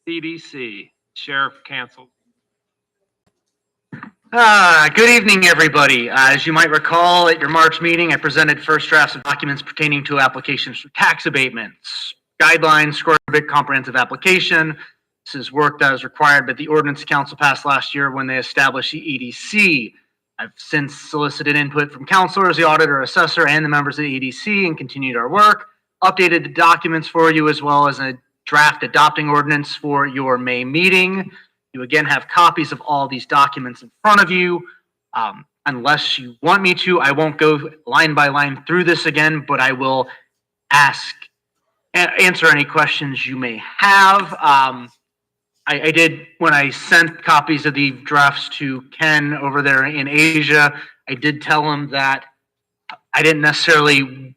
CDC, Sheriff canceled. Good evening, everybody. As you might recall, at your March meeting, I presented first drafts of documents pertaining to applications for tax abatements, guidelines, score a big comprehensive application. This is work that is required, but the ordinance council passed last year when they established the EDC. I've since solicited input from counselors, the auditor, assessor, and the members of the EDC and continued our work. Updated the documents for you as well as a draft adopting ordinance for your May meeting. You again have copies of all these documents in front of you. Unless you want me to, I won't go line by line through this again, but I will answer any questions you may have. I did, when I sent copies of the drafts to Ken over there in Asia, I did tell him that I didn't necessarily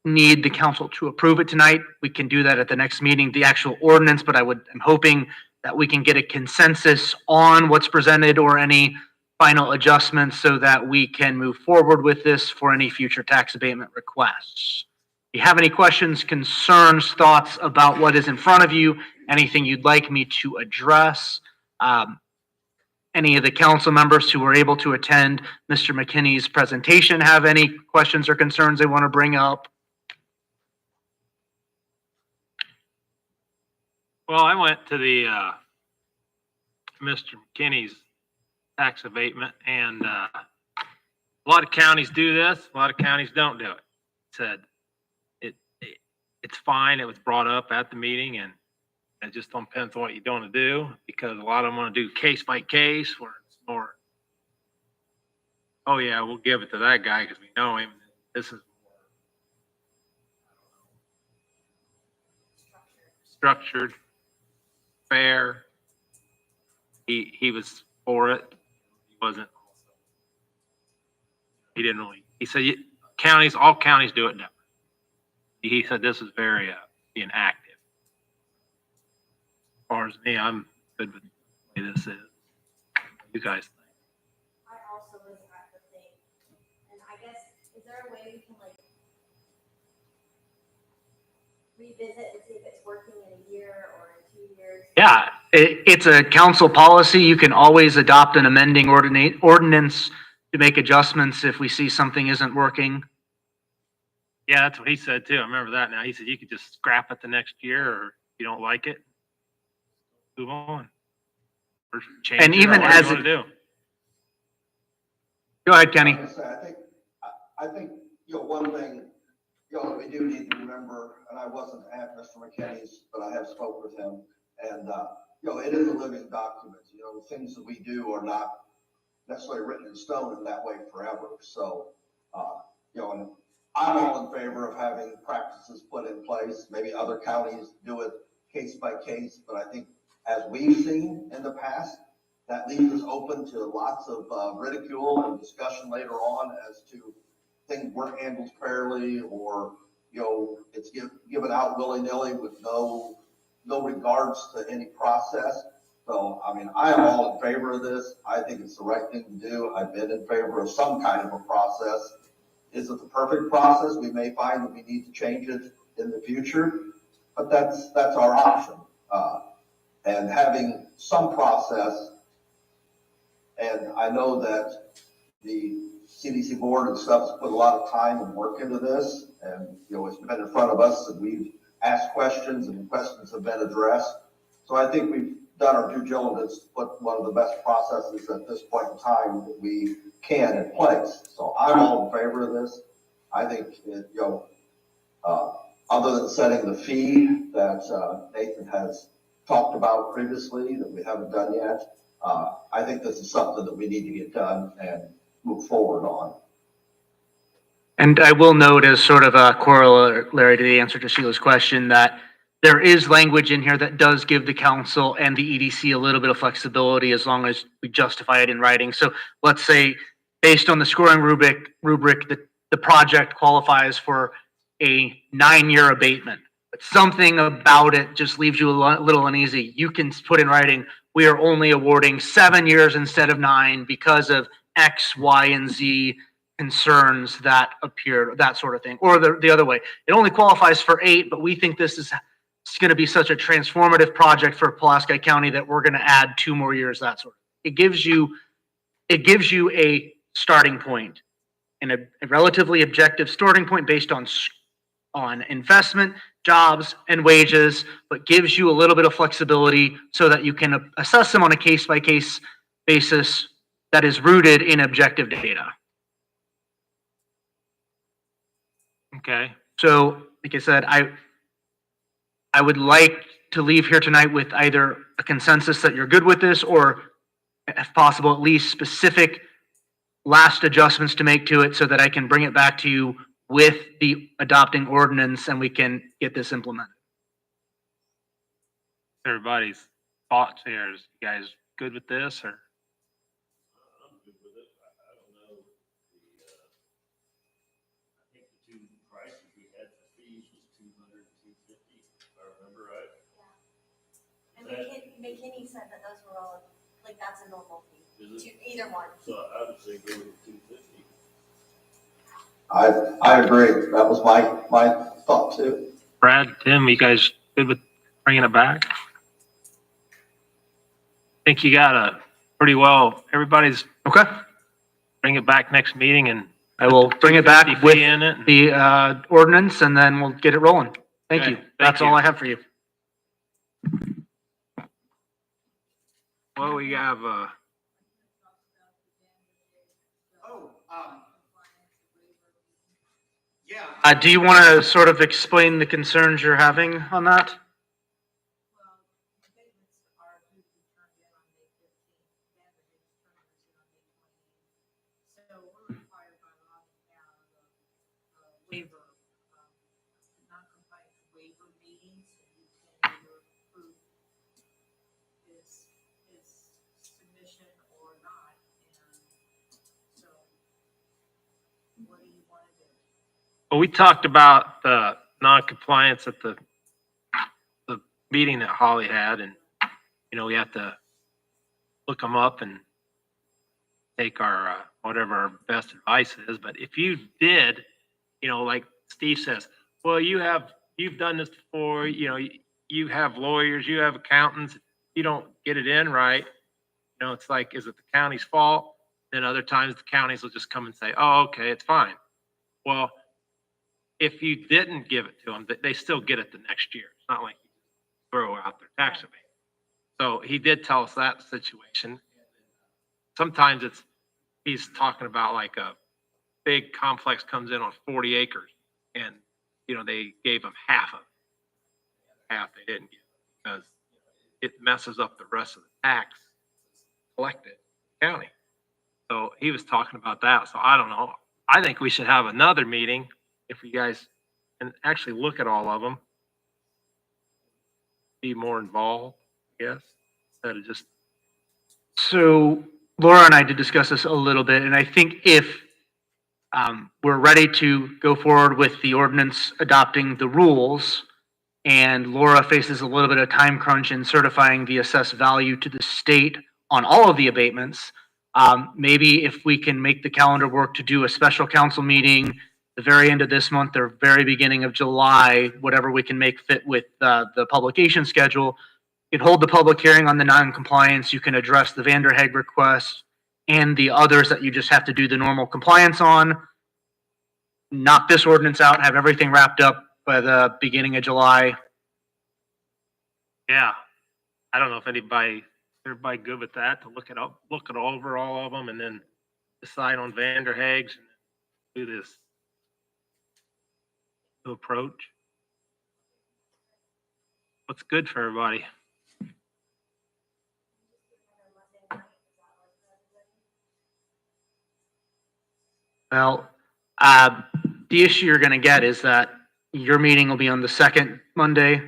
need the council to approve it tonight. We can do that at the next meeting, the actual ordinance, but I'm hoping that we can get a consensus on what's presented or any final adjustments so that we can move forward with this for any future tax abatement requests. If you have any questions, concerns, thoughts about what is in front of you, anything you'd like me to address, any of the council members who were able to attend Mr. McKinney's presentation have any questions or concerns they want to bring up? Well, I went to the Mr. McKinney's tax abatement, and a lot of counties do this. A lot of counties don't do it. Said it's fine. It was brought up at the meeting, and it just depends on what you want to do, because a lot of them want to do case by case, where it's more, oh yeah, we'll give it to that guy because we know him. This is more structured, fair. He was for it. He wasn't. He didn't really. He said all counties do it different. He said this is very inactive. As far as me, I'm good with the way this is. You guys think? I also was at the thing, and I guess, is there a way we can like revisit and see if it's working in a year or in 2 years? Yeah, it's a council policy. You can always adopt an amending ordinance to make adjustments if we see something isn't working. Yeah, that's what he said too. I remember that now. He said you could just scrap it the next year, or if you don't like it, move on. Or change And it, even or whatever as you want to do. Go ahead, Kenny. I think, one thing, that we do need to remember, and I wasn't at Mr. McKinney's, but I have spoke with him, and, it is a living document. The things that we do are not necessarily written in stone in that way forever. So, and I'm all in favor of having practices put in place. Maybe other counties do it case by case, but I think as we've seen in the past, that leaves us open to lots of ridicule and discussion later on as to things weren't handled fairly, or it's given out willy-nilly with no regards to any process. So I mean, I am all in favor of this. I think it's the right thing to do. I've been in favor of some kind of a process. Is it the perfect process? We may find that we need to change it in the future, but that's our option. And having some process, and I know that the CDC board and stuff has put a lot of time and work into this, and it's been in front of us, and we've asked questions, and the questions have been addressed. So I think we've done our due diligence to put one of the best processes at this point in time that we can in place. So I'm all in favor of this. I think other than setting the fee that Nathan has talked about previously that we haven't done yet, I think this is something that we need to get done and move forward on. And I will note, as sort of a corollary to the answer to Sheila's question, that there is language in here that does give the council and the EDC a little bit of flexibility as long as we justify it in writing. So let's say, based on the scoring rubric, the project qualifies for a 9-year abatement, but something about it just leaves you a little uneasy. You can put in writing, we are only awarding 7 years instead of 9 because of X, Y, and Z concerns that appeared, that sort of thing. Or the other way, it only qualifies for 8, but we think this is it's going to be such a transformative project for Pulaski County that we're going to add 2 more years, that sort of. It gives you a starting point and a relatively objective starting point based on investment, jobs, and wages, but gives you a little bit of flexibility so that you can assess them on a case-by-case basis that is rooted in objective data. Okay. So, like I said, I would like to leave here tonight with either a consensus that you're good with this, or if possible, at least specific last adjustments to make to it so that I can bring it back to you with the adopting ordinance and we can get this implemented. Everybody's thoughts here. Is you guys good with this or? I'm good with it. I don't know. I think the 2 prices we had for fees was 200, 250, if I remember right. And McKinney said that those were all, like, that's a normal fee, Is to it? either one. So I would say go with 250. I agree. That was my thought too. Brad, Tim, you guys good with bringing it back? Think you got a pretty well, everybody's Okay. bring it back next meeting and I will bring it back 50 with fee in it. the ordinance and then we'll get it rolling. Thank Okay, you. thank That's you. all I have for you. Well, we have, Do you want to sort of explain the concerns you're having on that? Waiver, non-compliance waiver meetings, and you can either approve his submission or not, and so what do you want to do? well, we talked about the non-compliance at the meeting that Holly had, and, we have to look them up and take our, whatever our best advice is. But if you did, like Steve says, well, you've done this before, you have lawyers, you have accountants, you don't get it in right. It's like, is it the county's fault? Then other times the counties will just come and say, oh, okay, it's fine. Well, if you didn't give it to them, they still get it the next year. It's not like you throw out their tax abatement. So he did tell us that situation. Sometimes he's talking about like a big complex comes in on 40 acres and, they gave him half of it. Half they didn't give because it messes up the rest of the tax collected in the county. So he was talking about that. So I don't know. I think we should have another meeting if you guys can actually look at all of them. Be more involved, I guess, instead of just. So Laura and I did discuss this a little bit, and I think if we're ready to go forward with the ordinance adopting the rules, and Laura faces a little bit of time crunch in certifying the assessed value to the state on all of the abatements, maybe if we can make the calendar work to do a special council meeting the very end of this month or very beginning of July, whatever we can make fit with the publication schedule. You can hold the public hearing on the non-compliance. You can address the Vanderheg request and the others that you just have to do the normal compliance on. Knock this ordinance out, have everything wrapped up by the beginning of July. Yeah, I don't know if everybody good with that, to look over all of them and then decide on Vanderhags and do this new approach. What's good for everybody? Well, the issue you're going to get is that your meeting will be on the second Monday.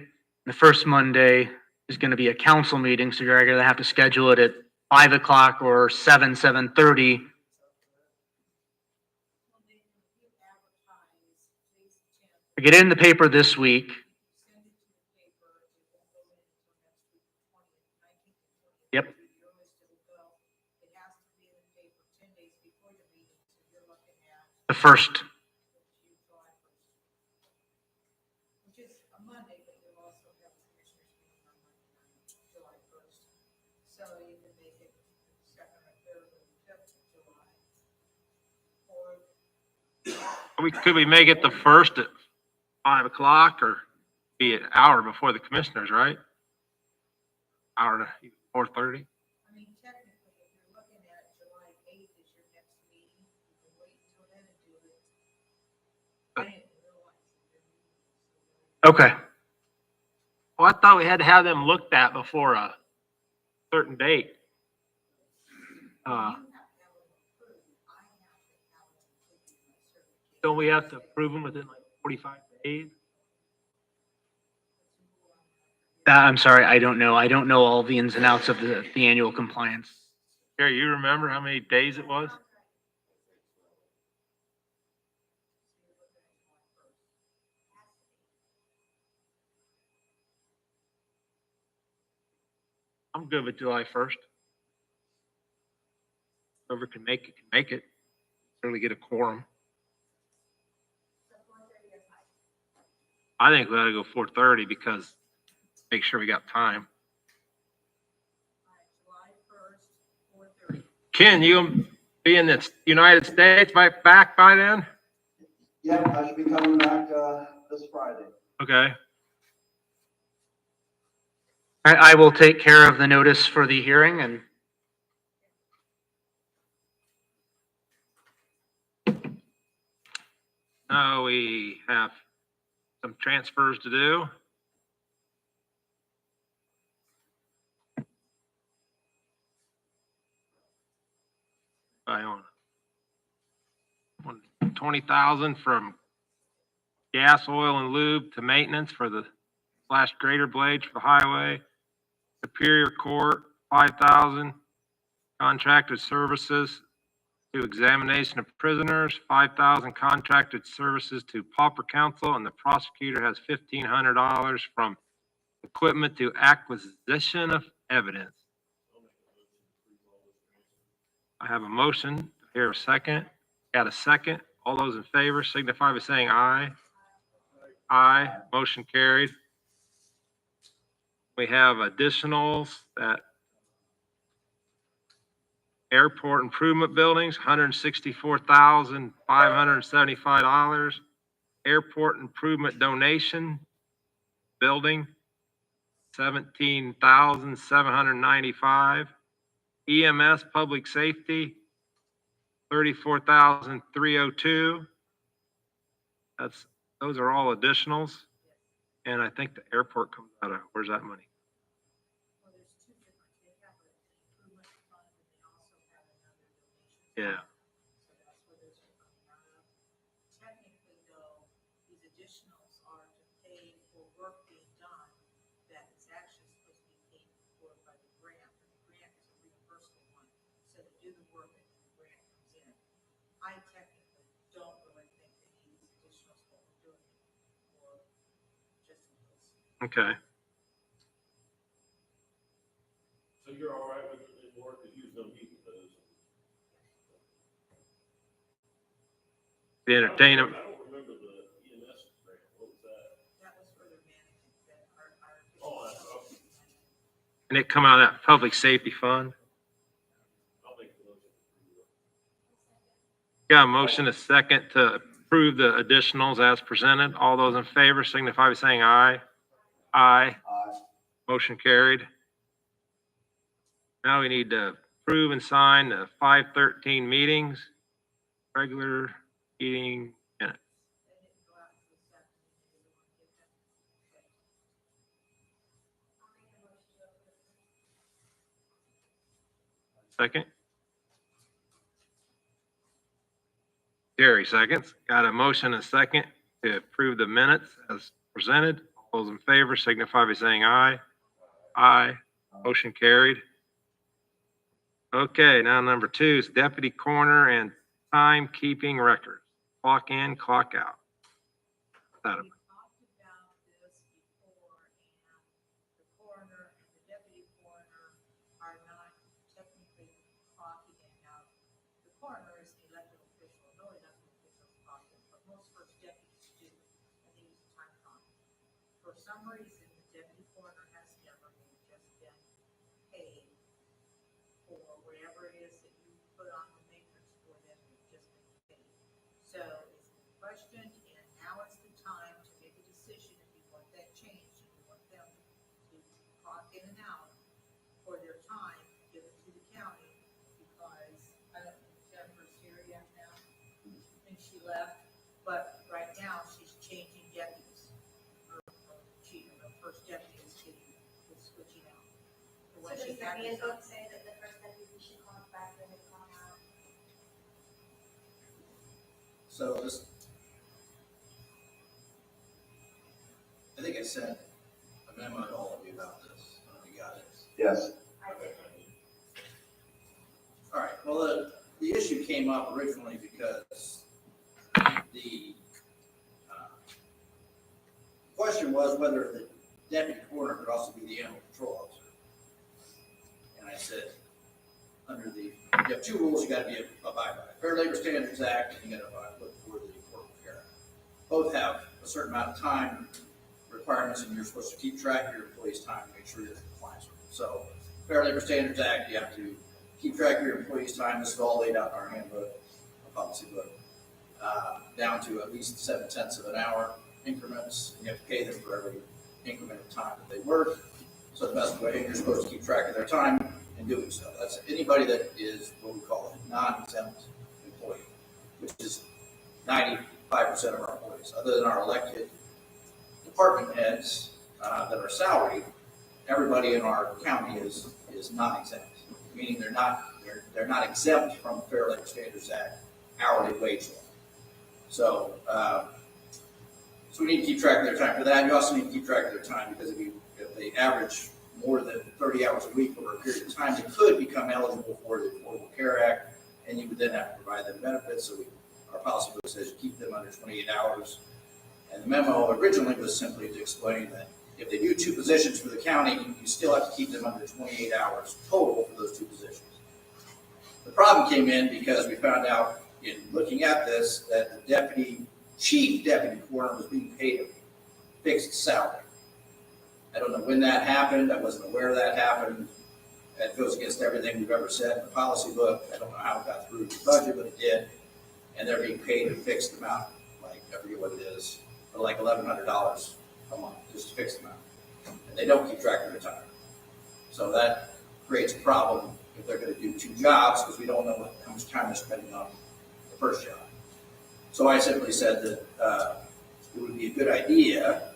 The first Monday is going to be a council meeting, so you're going to have to schedule it at 5 o'clock or 7:30. Get it in the paper this week. Yep. The first. Which is a Monday, but you'll also have So you could make it second or third or fifth of July. Or Could we make it the first at 5 o'clock or be an hour before the commissioners, right? Hour to 4:30? I mean, technically, if you're looking at July 8th is your next meeting, you can wait until then and do it. I didn't realize that their meeting was so Okay. Well, I thought we had to have them looked at before a certain date. late. You have to have them approved. I have to have them approved in my certification. Don't we have to approve them within like 45 days? I'm sorry, I don't know. I don't know all the ins and outs of the annual compliance. Gary, you remember how many days it was? I'm good with July 1st. Whoever can make it, can make it. Certainly get a quorum. I think we ought to go 4:30 because make sure we got time. July 1st, 4:30. Ken, you be in the United States back by then? Yeah, I should be coming back, this Friday. Okay. I will take care of the notice for the hearing and Now we have some transfers to do. I own 20,000 from gas, oil and lube to maintenance for the / grader blades for the highway. Superior Court, 5,000. Contracted services to examination of prisoners, 5,000. Contracted services to pauper counsel, and the prosecutor has $1,500 from equipment to acquisition of evidence. I have a motion. Here a second. Got a second. All those in favor signify by saying aye. Aye. Motion carried. We have additionals that airport improvement buildings, $164,575. Airport improvement donation building, $17,795. EMS public safety, $34,302. Those are all additionals. And I think the airport comes out of, where's that money? Well, there's two different, they have an improvement fund and they also have another donation. Yeah. So that's where those are coming out of. Technically though, these additionals are to pay for work being done that is actually supposed to be paid for by the grant. And the grant is a reimbursable one. So they do the work and the grant comes in. I technically don't really think they need these additionals what we're doing for just in case. Okay. So you're all right with it, work, because you don't need those. The entertain them. I don't remember the EMS grant, what was that? That was for their management, that our. Oh, that's okay. And it come out of that public safety fund. I'll make the motion. Got a motion, a second to approve the additionals as presented. All those in favor signify by saying aye. Aye. Motion carried. Now we need to approve and sign the 5/13 meetings, regular meeting minutes. They didn't go out until Saturday, they didn't want to get them. Second. Gary seconds. Got a motion and a second to approve the minutes as presented. All those in favor signify by saying aye. Aye. Motion carried. Okay, now number 2 is deputy coroner and timekeeping records. Clock in, clock out. That- We talked about this before, and the coroner and the deputy coroner are not technically clocking in. Now, the coroner is the elected official, no elected officials clock in, but most first deputies do, and they use time clock. For some reason, the deputy coroner has never been just been paid time given to the county, because I don't think Jennifer's here yet now. I think she left, but right now she's changing deputies. Her first deputy is switching out. The So one does she the had is handbook say that the first deputy should call back when they come out? So this, I think I sent a memo to all of you about this. I don't know if you got it. Yes. I did. All right, well, the issue came up originally because the question was whether the deputy coroner could also be the animal control officer. And I said, you have two rules you gotta be abide by. Fair Labor Standards Act, and you gotta look for the Affordable Care Act. Both have a certain amount of time requirements, and you're supposed to keep track of your employees' time to make sure you're in compliance with it. So, Fair Labor Standards Act, you have to keep track of your employees' time. This is all laid out in our handbook, our policy book, down to at least 7/10 of an hour increments. And you have to pay them for every increment of time that they work. So the best way, you're supposed to keep track of their time in doing so. That's anybody that is what we call a non-exempt employee, which is 95% of our employees, other than our elected department heads that are salaried. Everybody in our county is non-exempt, meaning they're not exempt from the Fair Labor Standards Act hourly wage law. So we need to keep track of their time for that. You also need to keep track of their time because if they average more than 30 hours a week over a period of time, they could become eligible for the Affordable Care Act, and you would then have to provide them benefits. So our policy book says you keep them under 28 hours. And the memo originally was simply to explain that if they do two positions for the county, you still have to keep them under 28 hours total for those two positions. The problem came in because we found out in looking at this that the chief deputy coroner was being paid a fixed salary. I don't know when that happened. I wasn't aware that happened. That goes against everything we've ever said in the policy book. I don't know how it got through the budget, but it did. And they're being paid a fixed amount, like I forget what it is, but like $1,100 a month, just a fixed amount. And they don't keep track of their time. So that creates a problem if they're going to do two jobs because we don't know how much time they're spending on the first job. So I simply said that it would be a good idea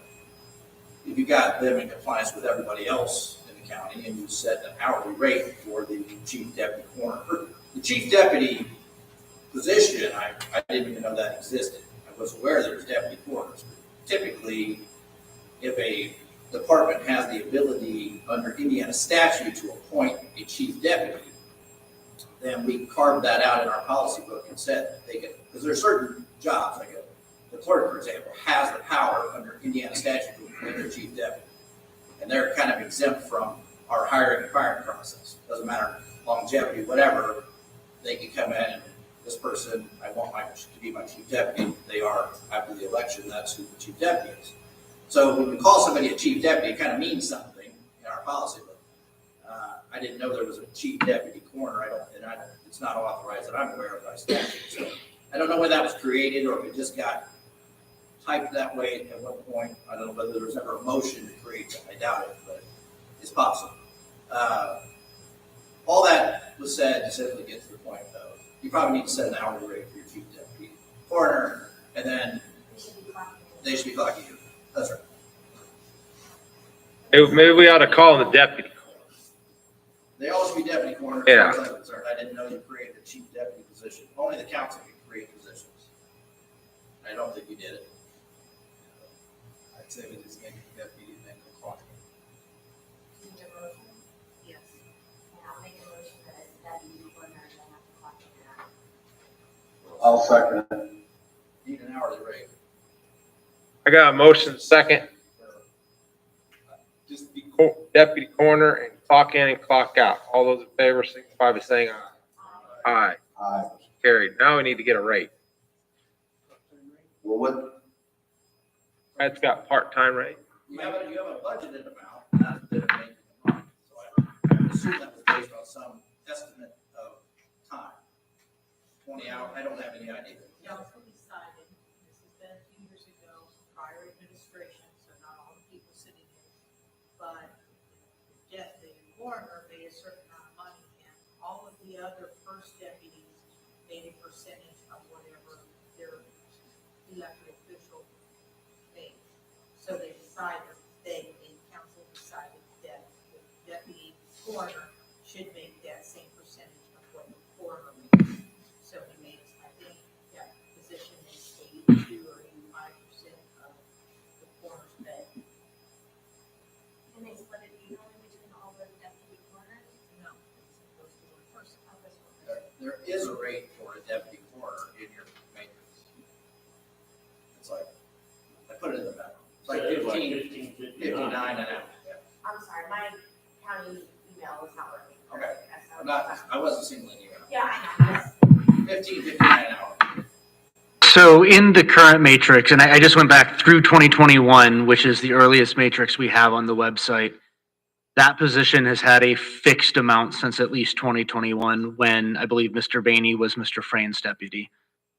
if you got them in compliance with everybody else in the county and you set an hourly rate for the chief deputy coroner. The chief deputy position, I didn't even know that existed. I was aware there was deputy coroners. Typically, if a department has the ability under Indiana statute to appoint a chief deputy, then we carved that out in our policy book and said they can, because there are certain jobs, like the clerk, for example, has the power under Indiana statute to appoint their chief deputy. And they're kind of exempt from our hiring and firing process. Doesn't matter longevity, whatever, they can come in and this person, I want to be my chief deputy. They are, after the election, that's who the chief deputy is. So when we call somebody a chief deputy, it kind of means something in our policy book. I didn't know there was a chief deputy coroner. It's not authorized that I'm aware of by statute. So I don't know when that was created or if it just got typed that way at one point. I don't know whether there was ever a motion to create that. I doubt it, but it's possible. All that was said to simply get to the point, though. You probably need to set an hourly rate for your chief deputy coroner, and then they should be clocking you. That's right. Maybe we ought to call him the deputy. They all should be deputy coroners, Yeah. as far as I'm concerned. I didn't know you created a chief deputy position. Only the council can create positions. I don't think you did it. I'd say we just make the deputy and then go clock. Need a motion? Yes. And I'll make a motion that as deputy coroner, they have to clock in an hour. I'll second it. Need an hourly rate. I got a motion second, Just be deputy coroner and clock in and clock out. All those in favor signify by saying aye. Aye. Aye. Carried. Now we need to get a rate. Well, what, Brad's got part-time rate. You have a budgeted amount, not that it made money. So I assume that was based on some estimate of time. 20 hours, I don't have any idea. Council decided, this has been a few years ago, prior administration, so not all the people sitting here, but the coroner made a certain the other first deputies made a percentage of whatever their elected official made. So they decided, the council decided that the deputy coroner should make that same percentage of what the coroner makes. So he makes, I think, that position is 82 or 85% of the coroner's pay. And they split it evenly between all the deputy coroners? No, it's supposed to go first. Oh, this one. There is a rate for a deputy coroner in your matrix. It's like, I put it in the memo. It's like 59 an hour. Yeah. I'm sorry, my county email was not working. Okay. That's I'm not, I wasn't singling you out. Yeah, I know, yes. 59 an hour. So in the current matrix, and I just went back through 2021, which is the earliest matrix we have on the website. That position has had a fixed amount since at least 2021, when I believe Mr. Bainey was Mr. Frain's deputy.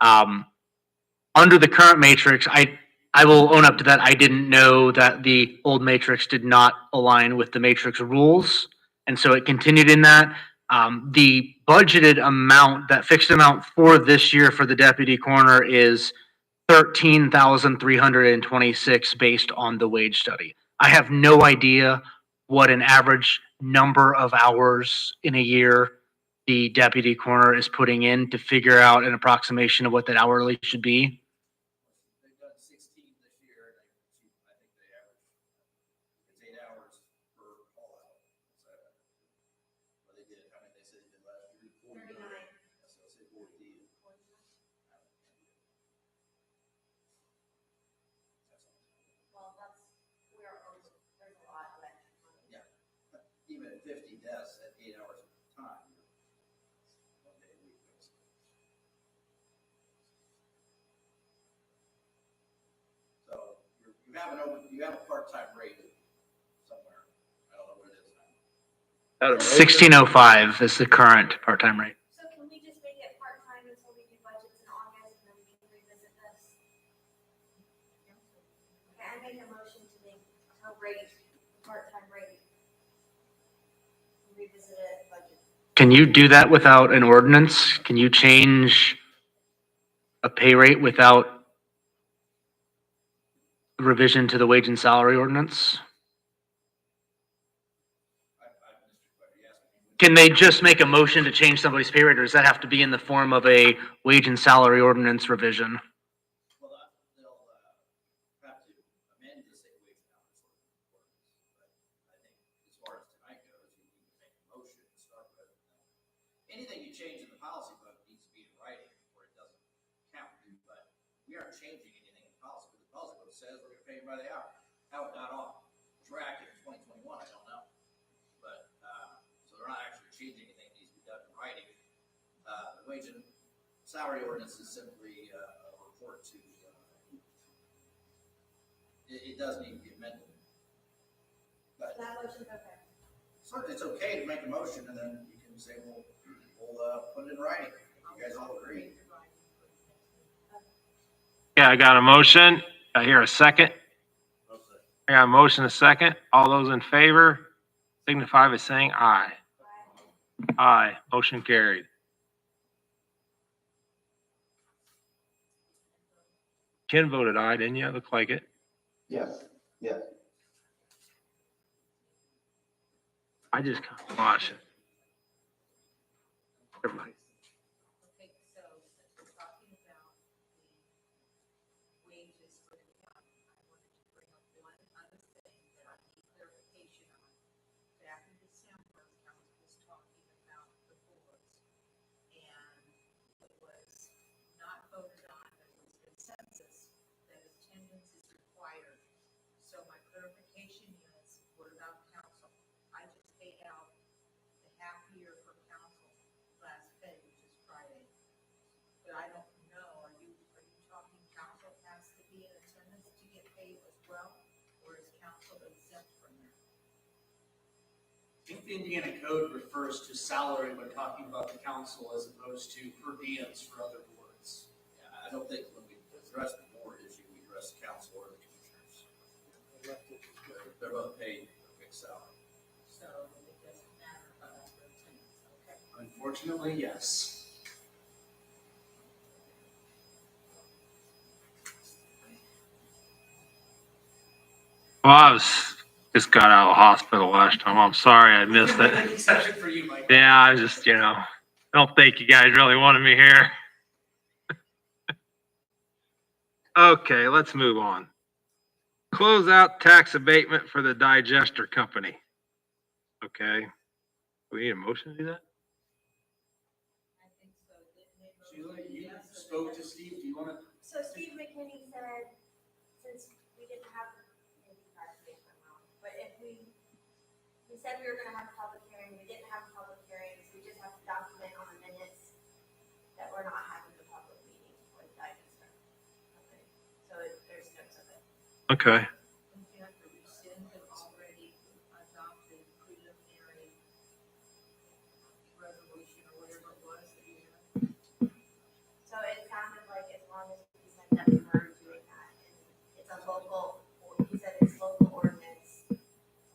Under the current matrix, I will own up to that. I didn't know that the old matrix did not align with the matrix rules. And so it continued in that. The budgeted amount, that fixed amount for this year for the deputy coroner is 13,326 based on the wage study. I have no idea what an average number of hours in a year the deputy coroner is putting in to figure out an approximation of what that hourly should be. They've done 16 this year, and I think they average, it's 8 hours per call out. So, what they did, how many they said they did last year? 39. So I say 40. Well, that's, there's a lot of extra money. Yeah, but even at 50 deaths at 8 hours of time, you're 1 day a week, basically. So you have a part-time rate somewhere. I don't know what it is now. 1605 is the current part-time rate. So can we just make it part-time until we do budgets in August and then we can revisit this? Okay, I make a motion to make her rate, part-time rate. Revisit it, budget. Can you do that without an ordinance? Can you change a pay rate without revision to the wage and salary ordinance? Can they just make a motion to change somebody's pay rate, or does that have to be in the form of a wage and salary ordinance revision? Well, they'll have to amend the state wage and hours ordinance. But I think as far as tonight goes, you need to make a motion to start with. Anything you change in the policy book needs to be in writing or it doesn't count. But we aren't changing anything in the policy book. The policy book says we're gonna pay them by the hour. How it got off track in 2021, I don't know. But, so they're not actually changing anything that needs to be done in writing. The wage and salary ordinance is simply a report to, it does need to be amended. But That motion's okay. certainly it's okay to make a motion and then you can say, we'll put it in writing. If you guys all agree. Yeah, I got a motion. I hear a second. I got a motion, a second. All those in favor signify by saying aye. Aye, motion carried. Ken voted aye, didn't you? Look like it. Yes, yes. I just watch it. Everybody. Okay, so since we're talking about the wages for the county, I wanted to bring up one other thing that I need clarification on. Back in December, council was talking about the boards, and it was not voted on, but it was consensus that attendance is required. So my clarification is, what about council? I just paid out the half year for council last pay, which is Friday. But I don't know, are you talking council has to be in attendance to get paid as well? Or is council exempt from that? I think the Indiana code refers to salary when talking about the council as opposed to per diems for other boards. Yeah, I don't think when we address the board issue, we address the council or the commissioners. They're both paid a fixed salary. So it doesn't matter about their attendance, okay? Unfortunately, yes. Well, just got out of the hospital last time. I'm sorry I missed it. Exception for you, Mike. Yeah, I was just, I don't think you guys really wanted me here. Okay, let's move on. Close out tax abatement for the digester company. Okay. We need a motion to do that? I think so. Sheila, you spoke to Steve. Do you want to? So Steve McKinney said, since we didn't have, maybe correct me if I'm wrong, but if we said we were gonna have a public hearing, we didn't have a public hearing, so we just have to document on the minutes that we're not having the public meeting for the digester. Okay. So there's notes of it. Okay. Don't you have to rescind the already adopted preliminary resolution or whatever it was that you had? So it sounded like as long as we said that we were doing that, and it's a local, he said it's local ordinance, as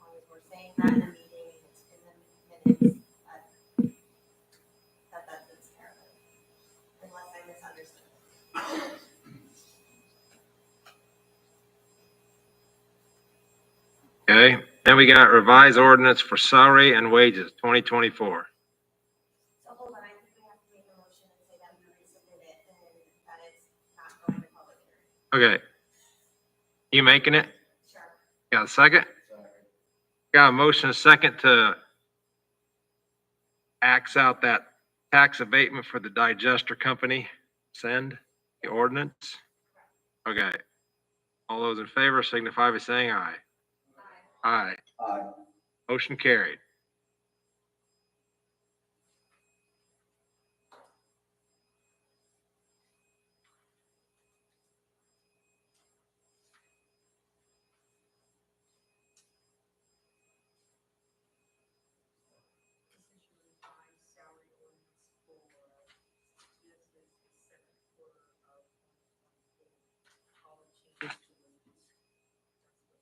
long as we're saying that in the meeting, and it's in the minutes, that takes care of it. Unless I misunderstood. Okay. Then we got revised ordinance for salary and wages, 2024. So hold on, I think we have to make a motion and say that we resubmit it and that it's not going to public hearing. Okay. You making it? Sure. Got a second? Got a motion, a second to axe out that tax abatement for the digester company. Send the ordinance. Okay. All those in favor signify by saying aye. Aye. Aye. Motion carried. This is your revised salary ordinance for, this is the second quarter of 2024. All the changes to wages.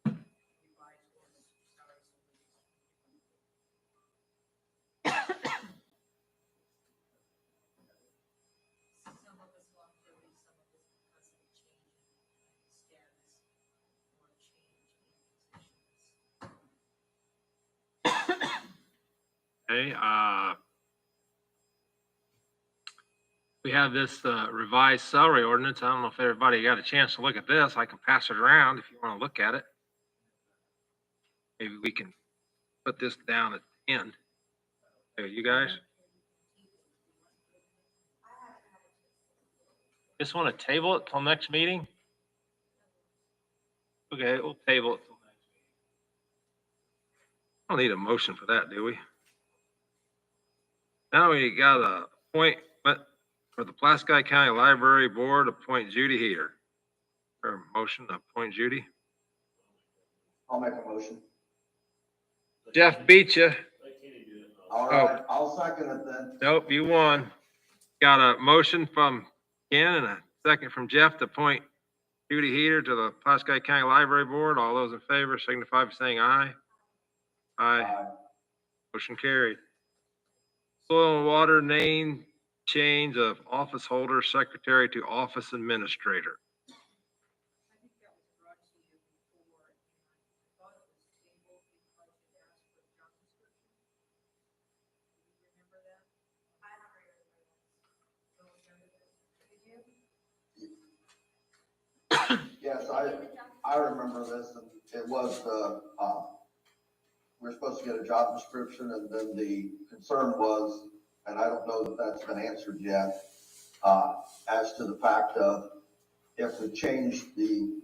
That's the revised ordinance for salaries and wages. Some of it's longevity, some of it's because of the change in status or change in positions. Okay, we have this revised salary ordinance. I don't know if everybody got a chance to look at this. I can pass it around if you want to look at it. Maybe we can put this down at the end. Hey, you guys? Just want to table it till next meeting? Okay, we'll table it till next meeting. Don't need a motion for that, do we? Now we got a appointment for the Pulaski County Library Board, appoint Judy Heater. Or motion to appoint Judy. I'll make a motion. Jeff beat you. All right, I'll second it then. Nope, you won. Got a motion from Ken and a second from Jeff to appoint Judy Heater to the Pulaski County Library Board. All those in favor signify by saying aye. Aye. Motion carried. Soil and water name change of office holder secretary to office administrator. I think that was brought to you before, and I thought it was tabled because it asked for a job description. Do you remember that? I don't remember that. Don't remember that? Did you? Yes, I remember this, and it was the, we're supposed to get a job description, and then the concern was, and I don't know that that's been answered yet, as to the fact of if we change the,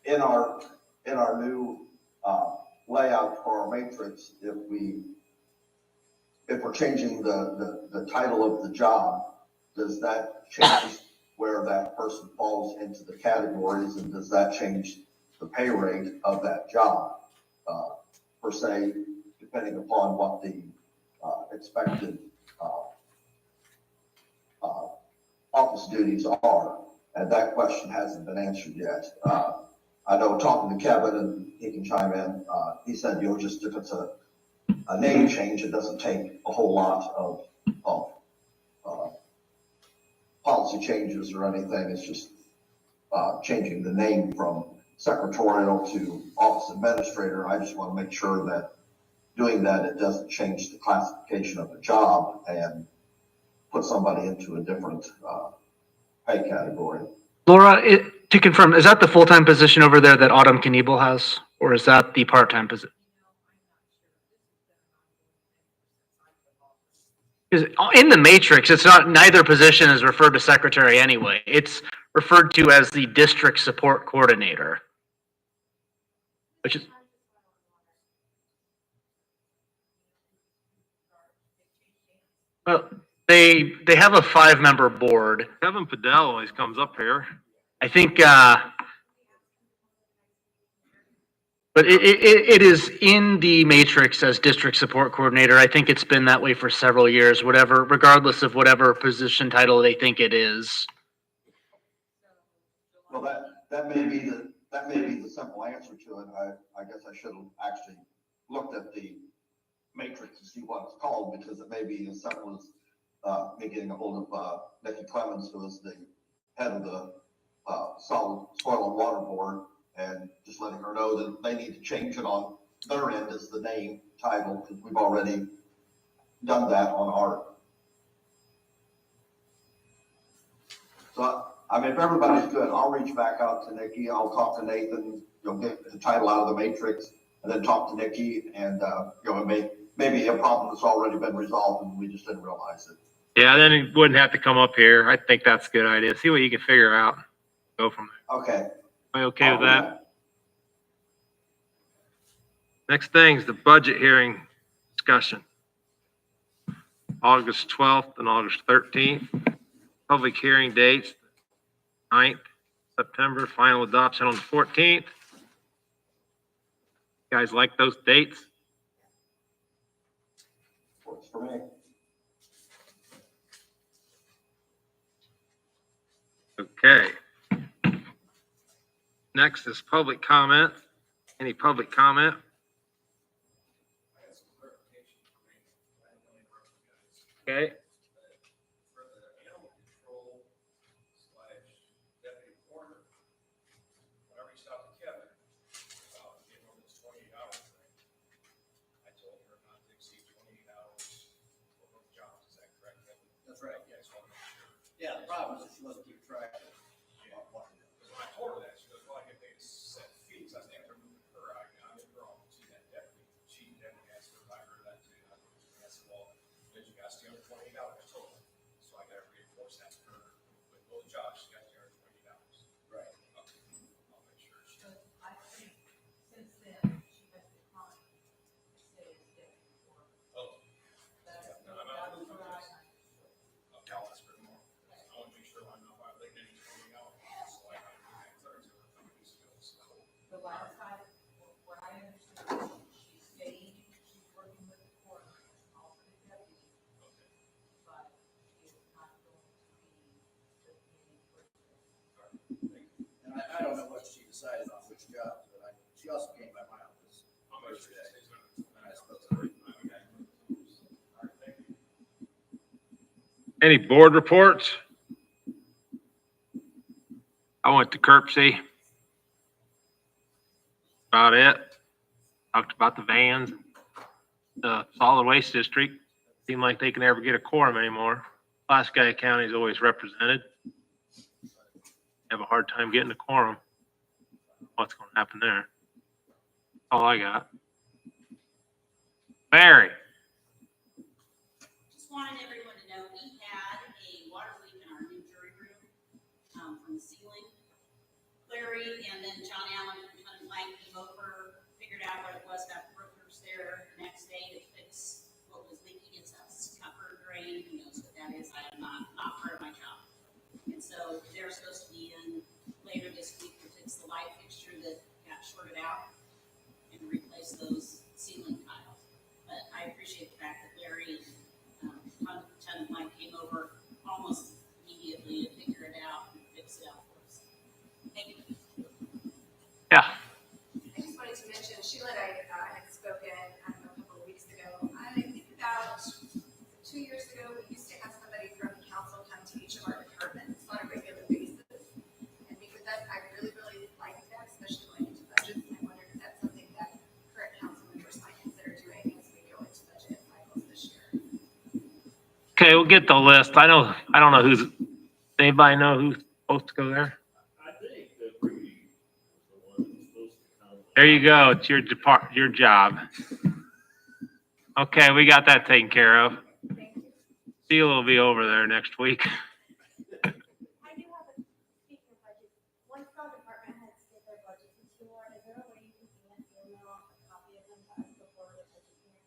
in our new, layout for our matrix, if we're changing the title of the job, does that change where that person falls into the categories, and does that change the pay rate of that job, per se, depending upon what the expected office duties are? And that question hasn't been answered yet. I know talking to Kevin, and he can chime in, he said, just if it's a name change. It doesn't take a whole lot of policy changes or anything. It's just changing the name from secretarial to office administrator. I just want to make sure that doing that, it doesn't change the classification of the job and put somebody into a different pay category. Laura, to confirm, is that the full-time position over there that Autumn Kniebel has, or is that the part-time position? Because in the matrix, it's not, neither position is referred to secretary anyway. It's referred to as the district support coordinator. Which is, well, they have a 5-member board. Kevin Padell always comes up here. I think, but it is in the matrix as district support coordinator. I think it's been that way for several years, whatever, regardless of whatever position title they think it is. Well, that may be the simple answer to it. I guess I should have actually looked at the matrix to see what it's called, because it may be as simple as me getting a hold of Nikki Clemens, who is the head of the Solid Soil and Water Board, and just letting her know that they need to change it on their end as the name title, because we've already done that on our. So, I mean, if everybody's good, I'll reach back out to Nikki. I'll talk to Nathan, get the title out of the matrix, and then talk to Nikki, and it may be a problem that's already been resolved and we just didn't realize it. Yeah, then he wouldn't have to come up here. I think that's a good idea. See what you can figure out. Go from there. Okay. Are you okay with that? Next thing is the budget hearing discussion. August 12th and August 13th. Public hearing dates, 9th September, final adoption on the 14th. Guys like those dates? Works for me. Okay. Next is public comment. Any public comment? Okay. For the animal control / deputy coroner, when I reached out to Kevin about getting over this 28-hour thing, I told her not to exceed 28 hours for both jobs. Is that correct, Kevin? That's right. Yeah, I just want to make sure. Yeah, the problem is that she wasn't keeping track of what to do. Because when I told her that, she goes, well, I get paid set fees. I think they're moving her. I did wrong. She's that deputy. She definitely asked her if I heard that too. I said, well, did you guys stay under 28 hours total? So I got to reinforce that to her. With both jobs, she got to earn 28 hours. Right. Okay. I'll make sure she. But I think since then, she has declined to stay as deputy coroner. Oh. That's No, what I understood. Okay, I'll ask her tomorrow. I want to make sure I'm not violating any 20 hours. So I got to do that Thursday or a couple weeks ago. So. The last time, what I understood, she stayed, she's working with the coroner as an alternate deputy, Okay. but she is not going to be designated for this. And I don't know what she decided on which jobs, but she also came by my office I'll make sure Thursday. she stays under. And I spoke to her. Okay. All right, thank you. Any board reports? I went to Kirksey. About it. Talked about the vans, the solid waste district. Seemed like they can never get a quorum anymore. Pulaski County is always represented. Have a hard time getting a quorum. What's going to happen there? All I got. Barry. Just wanted everyone to know, we had a water leak in our new jury room, from the ceiling. Larry and then John Allen and Mike came over, figured out what it was, got workers there the next day to fix what was leaking. It's a copper drain, who knows what that is, I am not part of my job. And so they're supposed to be in later this week to fix the light fixture that got shorted out and replace those ceiling tiles. But I appreciate the fact that Larry and Lieutenant Mike came over almost immediately to figure it out and fix it out for us. Thank you. Yeah. I just wanted to mention, Sheila and I had spoken, a couple of weeks ago Okay, we'll get the list. I don't know who's, anybody know who's supposed to go there? I think that Brady was the one that's supposed to come. There you go. It's your job. Okay, we got that taken care of. Thank you. Sheila will be over there next week. I do have a, speaking of budget, once the department heads get their budgets into order, is there a way you can email a copy of them to us before the budget hearing?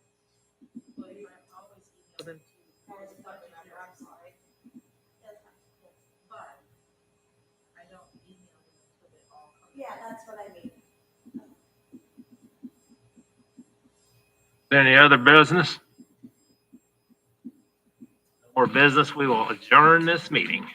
But you might always email them to, Or is it budget on under, your I'm sorry. That's fine, yes. but I don't email them until they all come. Yeah, that's what I mean. Any other business? More business, we will adjourn this meeting.